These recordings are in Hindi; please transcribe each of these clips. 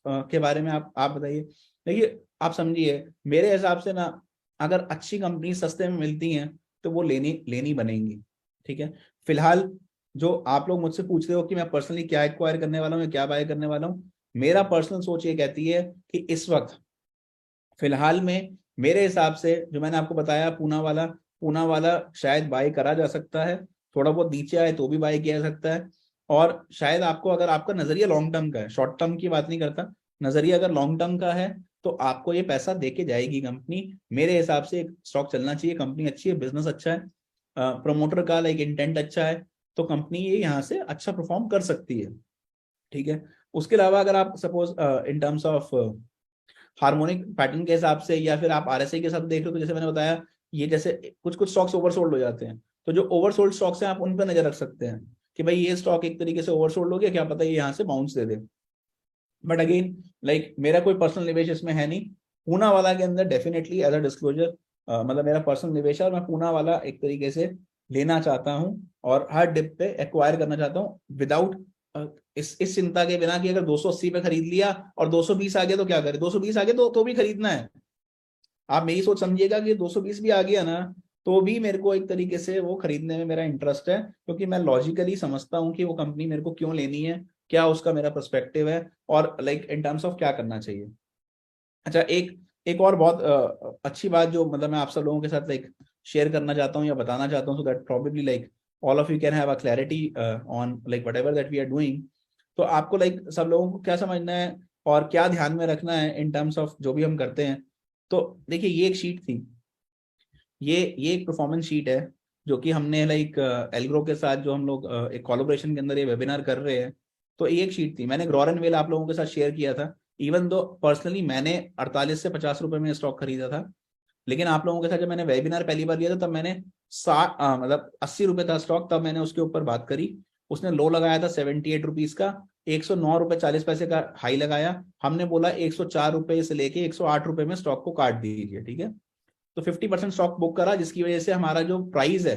के बारे में आप बताइए। देखिए आप समझिए, मेरे हिसाब से ना, अगर अच्छी कंपनी सस्ते में मिलती हैं तो वो लेनी लेनी बनेंगी, ठीक है। फिलहाल जो आप लोग मुझसे पूछ रहे हो कि मैं पर्सनली क्या एक्वायर करने वाला हूँ या क्या बाय करने वाला हूँ, मेरा पर्सनल सोच ये कहती है कि इस वक्त फिलहाल में मेरे हिसाब से जो मैंने आपको बताया पूना वाला शायद बाय करा जा सकता है, थोड़ा बहुत नीचे आए तो भी बाय किया जा सकता है। और शायद आपको, अगर आपका नजरिया लॉन्ग टर्म का है, शॉर्ट टर्म की बात नहीं करता, नजरिया अगर लॉन्ग टर्म का है तो आपको ये पैसा दे के जाएगी कंपनी। मेरे हिसाब से एक स्टॉक चलना चाहिए, कंपनी अच्छी है, बिजनेस अच्छा है, प्रमोटर का लाइक इंटेंट अच्छा है, तो कंपनी ये यहाँ से अच्छा परफॉर्म कर सकती है, ठीक है। उसके अलावा अगर आप suppose in terms of harmonic pattern के हिसाब से या फिर आप आरएसआई के साथ देख लो, तो जैसे मैंने बताया, ये जैसे कुछ कुछ स्टॉक्स ओवरसोल्ड हो जाते हैं, तो जो ओवरसोल्ड स्टॉक्स हैं आप उन पर नजर रख सकते हैं कि भाई ये स्टॉक एक तरीके से ओवरसोल्ड हो गया, क्या पता ये यहाँ से bounce they they. But again like मेरा कोई पर्सनल निवेश इसमें है नहीं। पूना वाला के अंदर डेफिनेटली एज अ डिस्क्लोजर, मतलब मेरा पर्सनल निवेश है और मैं पूना वाला एक तरीके से लेना चाहता हूँ और हर डिप पे एक्वायर करना चाहता हूँ विदाउट इस चिंता के बिना कि अगर 280 पे खरीद लिया और 220 आ गया तो क्या करें, 220 आ गया तो भी खरीदना है। आप मेरी सोच समझिएगा कि 220 भी आ गया ना, तो भी मेरे को एक तरीके से वो खरीदने में मेरा इंटरेस्ट है, क्योंकि मैं लॉजिकली समझता हूँ कि वो कंपनी मेरे को क्यों लेनी है, क्या उसका मेरा पर्सपेक्टिव है, और लाइक इन टर्म्स ऑफ क्या करना चाहिए। अच्छा, एक एक और बहुत अच्छी बात जो मतलब मैं आप सब लोगों के साथ लाइक शेयर करना चाहता हूँ या बताना चाहता हूँ, so that probably like all of you can have a clarity on like whatever that we are doing. तो आपको लाइक सब लोगों को क्या समझना है और क्या ध्यान में रखना है इन टर्म्स ऑफ जो भी हम करते हैं। तो देखिए, ये एक शीट थी, ये एक परफॉर्मेंस शीट है जो कि हमने लाइक एल्ग्रो के साथ जो हम लोग एक कोलैबोरेशन के अंदर ये वेबिनार कर रहे हैं। तो ये एक शीट थी, मैंने ग्रोरन वेल आप लोगों के साथ शेयर किया था। इवन दो पर्सनली मैंने 48 से 50 रुपए में स्टॉक खरीदा था, लेकिन आप लोगों के साथ जब मैंने वेबिनार पहली बार लिया था तब मैंने 80 रुपए था स्टॉक, तब मैंने उसके ऊपर बात करी। उसने लो लगाया था 78 रुपीज का, 109 रुपए 40 पैसे का हाई लगाया, हमने बोला 104 रुपए से लेके 108 रुपए में स्टॉक को काट दीजिए, ठीक है। तो 50% स्टॉक बुक करा, जिसकी वजह से हमारा जो प्राइस है,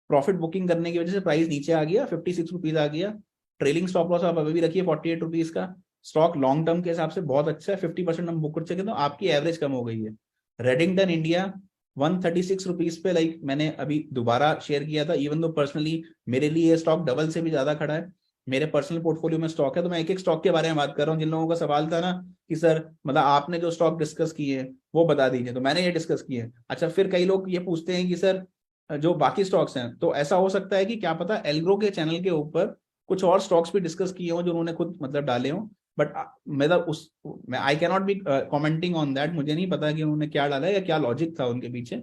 प्रॉफिट बुकिंग करने की वजह से प्राइस नीचे आ गया, 56 रुपीज आ गया। ट्रेलिंग स्टॉप लॉस आप अभी भी रखिए 48 रुपीज का। स्टॉक लॉन्ग टर्म के हिसाब से बहुत अच्छा है, 50% हम बुक कर चुके, तो आपकी एवरेज कम हो गई है। रेडिंगटन इंडिया 136 रुपीज पे लाइक मैंने अभी दोबारा शेयर किया था, इवन दो पर्सनली मेरे लिए ये स्टॉक डबल से भी ज्यादा खड़ा है, मेरे पर्सनल पोर्टफोलियो में स्टॉक है। तो मैं एक एक स्टॉक के बारे में बात कर रहा हूँ। जिन लोगों का सवाल था ना कि सर मतलब आपने जो स्टॉक डिस्कस किए वो बता दीजिए, तो मैंने ये डिस्कस किए। अच्छा, फिर कई लोग ये पूछते हैं कि सर जो बाकी स्टॉक्स हैं, तो ऐसा हो सकता है कि क्या पता एल्ग्रो के चैनल के ऊपर कुछ और स्टॉक्स भी डिस्कस किए हों जो उन्होंने खुद मतलब डाले हों, बट मतलब उस मैं I can not be commenting on that, मुझे नहीं पता कि उन्होंने क्या डाला है या क्या लॉजिक था उनके पीछे।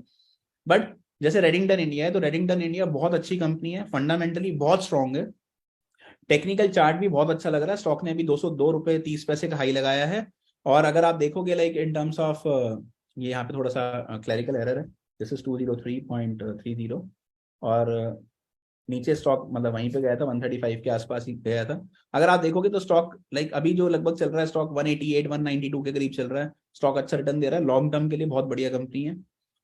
बट जैसे रेडिंगटन इंडिया है, तो रेडिंगटन इंडिया बहुत अच्छी कंपनी है, फंडामेंटली बहुत स्ट्रांग है, टेक्निकल चार्ट भी बहुत अच्छा लग रहा है, स्टॉक ने अभी 202 रुपए 30 पैसे का हाई लगाया है। और अगर आप देखोगे लाइक इन टर्म्स ऑफ, ये यहाँ पे थोड़ा सा क्लैरिकल एरर है, दिस इज 203.30, और नीचे स्टॉक मतलब वहीं पे गया था, 135 के आसपास ही गया था। अगर आप देखोगे तो स्टॉक लाइक अभी जो लगभग चल रहा है, स्टॉक 188 192 के करीब चल रहा है, स्टॉक अच्छा रिटर्न दे रहा है, लॉन्ग टर्म के लिए बहुत बढ़िया कंपनी है।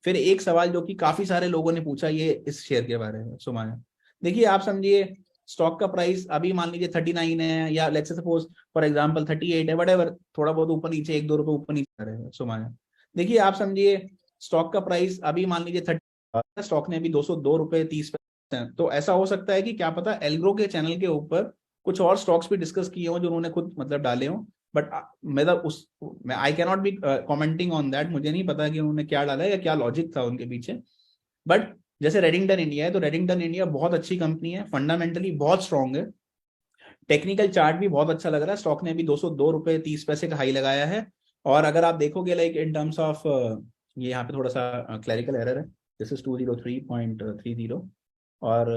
फिर एक सवाल जो कि काफी सारे लोगों ने पूछा ये इस शेयर के बारे में, सुमाया, देखिए आप समझिए, स्टॉक का प्राइस अभी मान लीजिए 39 है, या let's say suppose for example 38 है, वट थोड़ा बहुत ऊपर नीचे 1-2 रुपए ऊपर नीचे आ रहे हैं, सुमाया। देखिए आप समझिए, स्टॉक का प्राइस अभी मान लीजिए 30, स्टॉक ने अभी 202 रुपए 30, तो ऐसा हो सकता है कि क्या पता एल्ग्रो के चैनल के ऊपर कुछ और स्टॉक्स भी डिस्कस किए हों जो उन्होंने खुद मतलब डाले हों, बट मतलब उस मैं I can not be commenting on that, मुझे नहीं पता कि उन्होंने क्या डाला है या क्या लॉजिक था उनके पीछे। बट जैसे रेडिंगटन इंडिया है, तो रेडिंगटन इंडिया बहुत अच्छी कंपनी है, फंडामेंटली बहुत स्ट्रांग है, टेक्निकल चार्ट भी बहुत अच्छा लग रहा है, स्टॉक ने अभी 202 रुपए 30 पैसे का हाई लगाया है। और अगर आप देखोगे लाइक इन टर्म्स ऑफ, ये यहाँ पे थोड़ा सा क्लैरिकल एरर है, दिस इज 203.30, और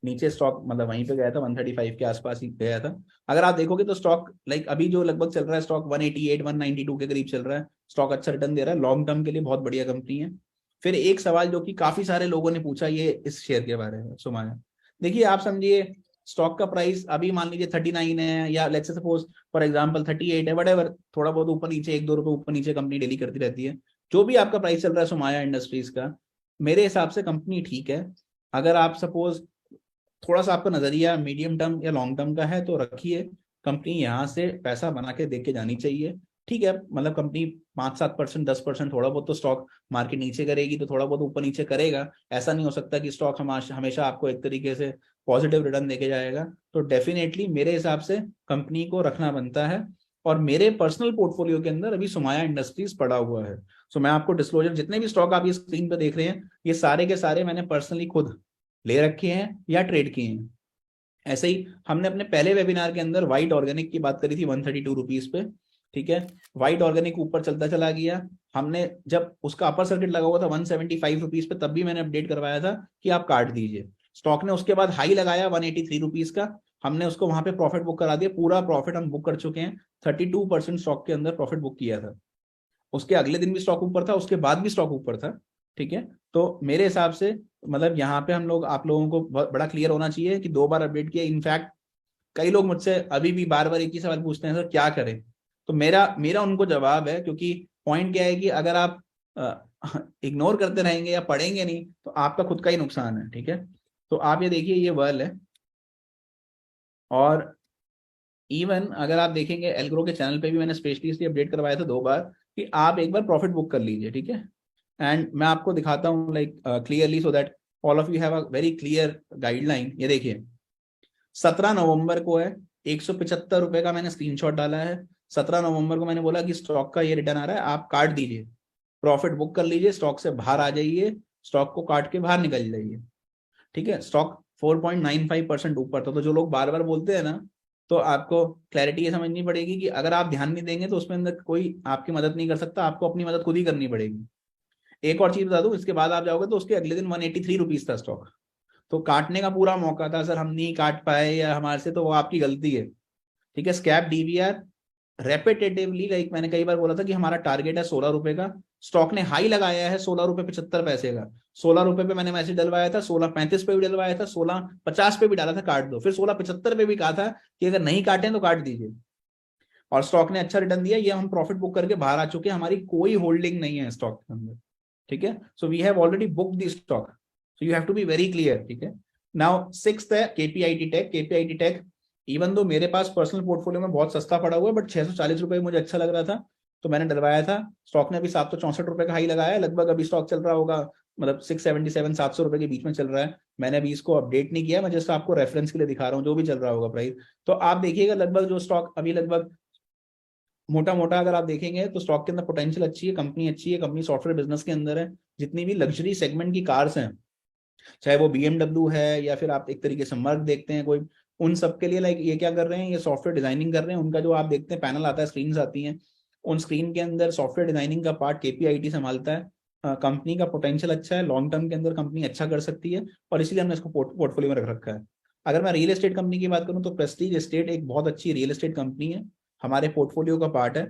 नीचे स्टॉक मतलब वहीं पे गया था, 135 के आसपास ही गया था। अगर आप देखोगे तो स्टॉक लाइक अभी जो लगभग चल रहा है, स्टॉक 188 192 के करीब चल रहा है, स्टॉक अच्छा रिटर्न दे रहा है, लॉन्ग टर्म के लिए बहुत बढ़िया कंपनी है। फिर एक सवाल जो कि काफी सारे लोगों ने पूछा ये इस शेयर के बारे में, सुमाया, देखिए आप समझिए, स्टॉक का प्राइस अभी मान लीजिए 39 है, या लेट्स सपोज फॉर एग्जांपल 38 है, वट थोड़ा बहुत ऊपर नीचे 1-2 रुपए ऊपर नीचे कंपनी डेली करती रहती है, जो भी आपका प्राइस चल रहा है सुमाया इंडस्ट्रीज का, मेरे हिसाब से कंपनी ठीक है। अगर आप सपोज थोड़ा सा आपका नजरिया मीडियम टर्म या लॉन्ग टर्म का है तो रखिए, कंपनी यहाँ से पैसा बना के दे के जानी चाहिए। ठीक है, मतलब कंपनी 5-7%, 10% थोड़ा बहुत तो स्टॉक मार्केट नीचे करेगी तो थोड़ा बहुत ऊपर नीचे करेगा। ऐसा नहीं हो सकता कि स्टॉक हमेशा आपको एक तरीके से पॉजिटिव रिटर्न देके जाएगा। तो डेफिनेटली मेरे हिसाब से कंपनी को रखना बनता है। और मेरे पर्सनल पोर्टफोलियो के अंदर अभी सुमाया इंडस्ट्रीज पड़ा हुआ है। सो मैं आपको डिस्क्लोजर, जितने भी स्टॉक आप ये स्क्रीन पर देख रहे हैं, ये सारे के सारे मैंने पर्सनली खुद ले रखे हैं या ट्रेड किए हैं। ऐसे ही हमने अपने पहले वेबिनार के अंदर व्हाइट ऑर्गेनिक की बात करी थी 132 रुपीज पे। ठीक है, व्हाइट ऑर्गेनिक ऊपर चलता चला गया। हमने जब उसका अपर सर्किट लगा हुआ था 175 रुपीज पे, तब भी मैंने अपडेट करवाया था कि आप काट दीजिए। स्टॉक ने उसके बाद हाई लगाया 183 रुपीज का, हमने उसको वहां पे प्रॉफिट बुक करा दिया। पूरा प्रॉफिट हम बुक कर चुके हैं, 32% स्टॉक के अंदर प्रॉफिट बुक किया था। उसके अगले दिन भी स्टॉक ऊपर था, उसके बाद भी स्टॉक ऊपर था। ठीक है, तो मेरे हिसाब से मतलब यहाँ पे हम लोग, आप लोगों को बड़ा क्लियर होना चाहिए कि 2 बार अपडेट किया। इनफैक्ट कई लोग मुझसे अभी भी बार बार एक ही सवाल पूछते हैं, सर क्या करें। तो मेरा मेरा उनको जवाब है, क्योंकि पॉइंट क्या है कि अगर आप इग्नोर करते रहेंगे या पढ़ेंगे नहीं तो आपका खुद का ही नुकसान है। ठीक है, तो आप ये देखिए, ये वर्ल है। और इवन अगर आप देखेंगे एल्ग्रो के चैनल पे भी मैंने स्पेशली इसलिए अपडेट करवाया था 2 बार कि आप एक बार प्रॉफिट बुक कर लीजिए। ठीक है, एंड मैं आपको दिखाता हूँ like clearly, so that all of you have a very clear guideline. ये देखिए 17 नवंबर को है, 175 रुपए का मैंने स्क्रीनशॉट डाला है। 17 नवंबर को मैंने बोला कि स्टॉक का ये रिटर्न आ रहा है, आप काट दीजिए, प्रॉफिट बुक कर लीजिए, स्टॉक से बाहर आ जाइए, स्टॉक को काट के बाहर निकल जाइए। ठीक है, स्टॉक 4.95% ऊपर था। तो जो लोग बार बार बोलते हैं ना, तो आपको क्लैरिटी ये समझनी पड़ेगी कि अगर आप ध्यान नहीं देंगे तो उसमें अंदर कोई आपकी मदद नहीं कर सकता, आपको अपनी मदद खुद ही करनी पड़ेगी। एक और चीज बता दूं, इसके बाद आप जाओगे तो उसके अगले दिन 183 रुपीज था स्टॉक। तो काटने का पूरा मौका था, सर हम नहीं काट पाए या हमारे से, तो वो आपकी गलती है। ठीक है, स्कैप डीवीआर रेपिटेटिवली, लाइक मैंने कई बार बोला था कि हमारा टारगेट है 16 रुपए का। स्टॉक ने हाई लगाया है 16 रुपए 75 पैसे का। 16 रुपए पे मैंने मैसेज डलवाया था, 16.35 पे भी डलवाया था, 16.50 पे भी डाला था काट दो, फिर 16.75 पे भी कहा था कि अगर नहीं काटें तो काट दीजिए। और स्टॉक ने अच्छा रिटर्न दिया, ये हम प्रॉफिट बुक करके बाहर आ चुके हैं, हमारी कोई होल्डिंग नहीं है स्टॉक के अंदर। ठीक है, so we have already booked the stock, so you have to be very clear. ठीक है, नाउ सिक्स्थ है KPIT tech. KPIT tech even though मेरे पास पर्सनल पोर्टफोलियो में बहुत सस्ता पड़ा हुआ है, बट 640 रुपए मुझे अच्छा लग रहा था तो मैंने डलवाया था। स्टॉक ने अभी 764 रुपए का हाई लगाया है, लगभग अभी स्टॉक चल रहा होगा मतलब 677-700 रुपए के बीच में चल रहा है। मैंने अभी इसको अपडेट नहीं किया, मैं जस्ट आपको रेफरेंस के लिए दिखा रहा हूँ जो भी चल रहा होगा प्राइस। तो आप देखिएगा लगभग जो स्टॉक अभी लगभग मोटा मोटा अगर आप देखेंगे तो स्टॉक के अंदर पोटेंशियल अच्छी है, कंपनी अच्छी है, कंपनी सॉफ्टवेयर बिजनेस के अंदर है। जितनी भी लग्जरी सेगमेंट की कार्स हैं, चाहे वो बीएमडब्ल्यू है या फिर आप एक तरीके से मर्क देखते हैं कोई, उन सब के लिए लाइक ये क्या कर रहे हैं, ये सॉफ्टवेयर डिजाइनिंग कर रहे हैं। उनका जो आप देखते हैं पैनल आता है, स्क्रीन आती हैं, उन स्क्रीन के अंदर सॉफ्टवेयर डिजाइनिंग का पार्ट केपीआईटी संभालता है। कंपनी का पोटेंशियल अच्छा है, लॉन्ग टर्म के अंदर कंपनी अच्छा कर सकती है, और इसीलिए हमने इसको पोर्टफोलियो में रख रखा है। अगर मैं रियल एस्टेट कंपनी की बात करूं तो प्रेस्टीज एस्टेट एक बहुत अच्छी रियल एस्टेट कंपनी है, हमारे पोर्टफोलियो का पार्ट है।